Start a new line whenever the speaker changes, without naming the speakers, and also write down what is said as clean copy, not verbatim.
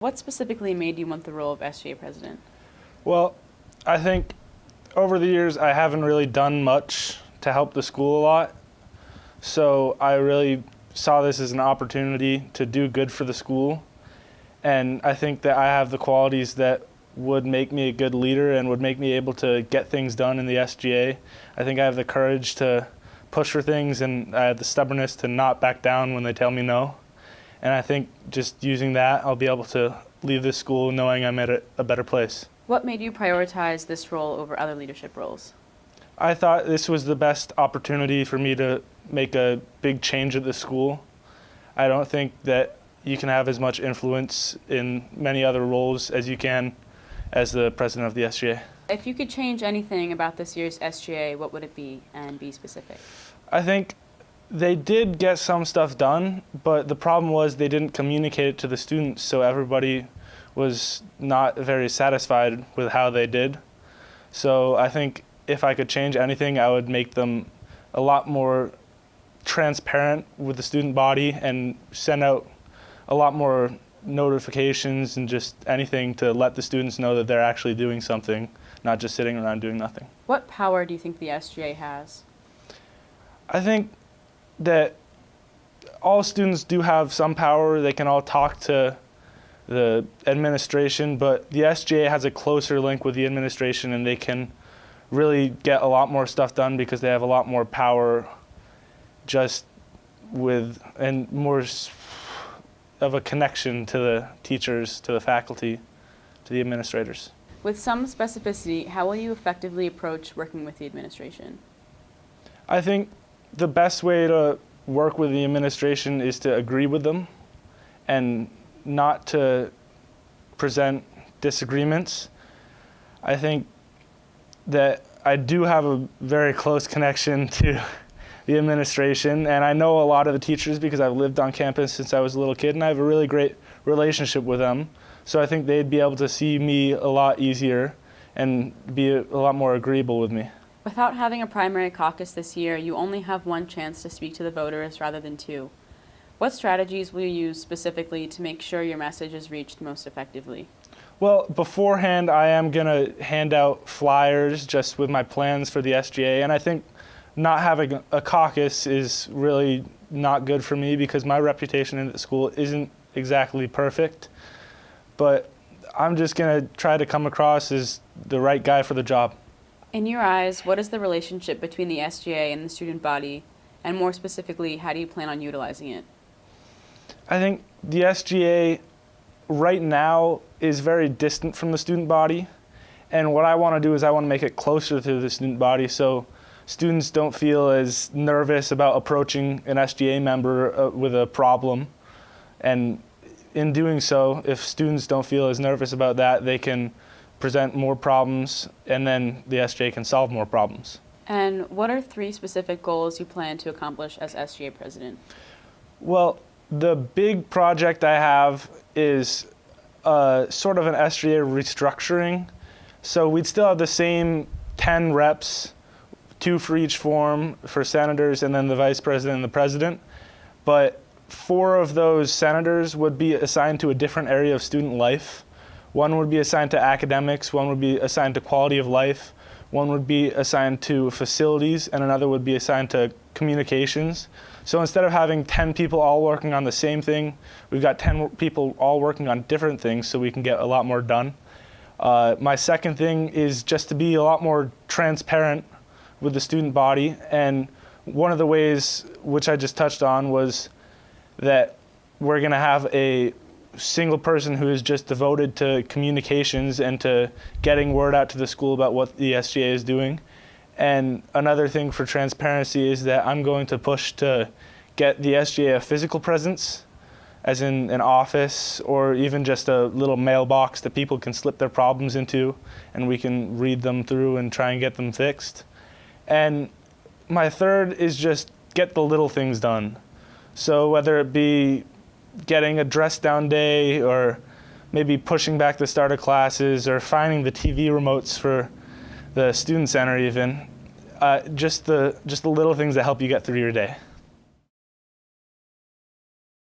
What specifically made you want the role of SGA president?
Well, I think over the years I haven't really done much to help the school a lot. So I really saw this as an opportunity to do good for the school. And I think that I have the qualities that would make me a good leader and would make me able to get things done in the SGA. I think I have the courage to push for things, and I have the stubbornness to not back down when they tell me no. And I think just using that, I'll be able to leave this school knowing I'm at a better place.
What made you prioritize this role over other leadership roles?
I thought this was the best opportunity for me to make a big change at the school. I don't think that you can have as much influence in many other roles as you can as the president of the SGA.
If you could change anything about this year's SGA, what would it be, and be specific?
I think they did get some stuff done, but the problem was they didn't communicate it to the students, so everybody was not very satisfied with how they did. So I think if I could change anything, I would make them a lot more transparent with the student body and send out a lot more notifications and just anything to let the students know that they're actually doing something, not just sitting around doing nothing.
What power do you think the SGA has?
I think that all students do have some power. They can all talk to the administration, but the SGA has a closer link with the administration, and they can really get a lot more stuff done because they have a lot more power just with, and more of a connection to the teachers, to the faculty, to the administrators.
With some specificity, how will you effectively approach working with the administration?
I think the best way to work with the administration is to agree with them and not to present disagreements. I think that I do have a very close connection to the administration, and I know a lot of the teachers because I've lived on campus since I was a little kid, and I have a really great relationship with them. So I think they'd be able to see me a lot easier and be a lot more agreeable with me.
Without having a primary caucus this year, you only have one chance to speak to the voters rather than two. What strategies will you use specifically to make sure your message is reached most effectively?
Well, beforehand, I am going to hand out flyers just with my plans for the SGA, and I think not having a caucus is really not good for me because my reputation in the school isn't exactly perfect. But I'm just going to try to come across as the right guy for the job.
In your eyes, what is the relationship between the SGA and the student body, and more specifically, how do you plan on utilizing it?
I think the SGA right now is very distant from the student body, and what I want to do is I want to make it closer to the student body so students don't feel as nervous about approaching an SGA member with a problem. And in doing so, if students don't feel as nervous about that, they can present more problems, and then the SGA can solve more problems.
And what are 3 specific goals you plan to accomplish as SGA president?
Well, the big project I have is sort of an SGA restructuring. So we'd still have the same 10 reps, 2 for each form for senators and then the vice president and the president. But 4 of those senators would be assigned to a different area of student life. One would be assigned to academics, one would be assigned to quality of life, one would be assigned to facilities, and another would be assigned to communications. So instead of having 10 people all working on the same thing, we've got 10 people all working on different things so we can get a lot more done. My second thing is just to be a lot more transparent with the student body, and one of the ways which I just touched on was that we're going to have a single person who is just devoted to communications and to getting word out to the school about what the SGA is doing. And another thing for transparency is that I'm going to push to get the SGA a physical presence, as in an office or even just a little mailbox that people can slip their problems into and we can read them through and try and get them fixed. And my third is just get the little things done. So whether it be getting a dress down day or maybe pushing back the start of classes or finding the TV remotes for the student center even, just the little things that help you get through your day.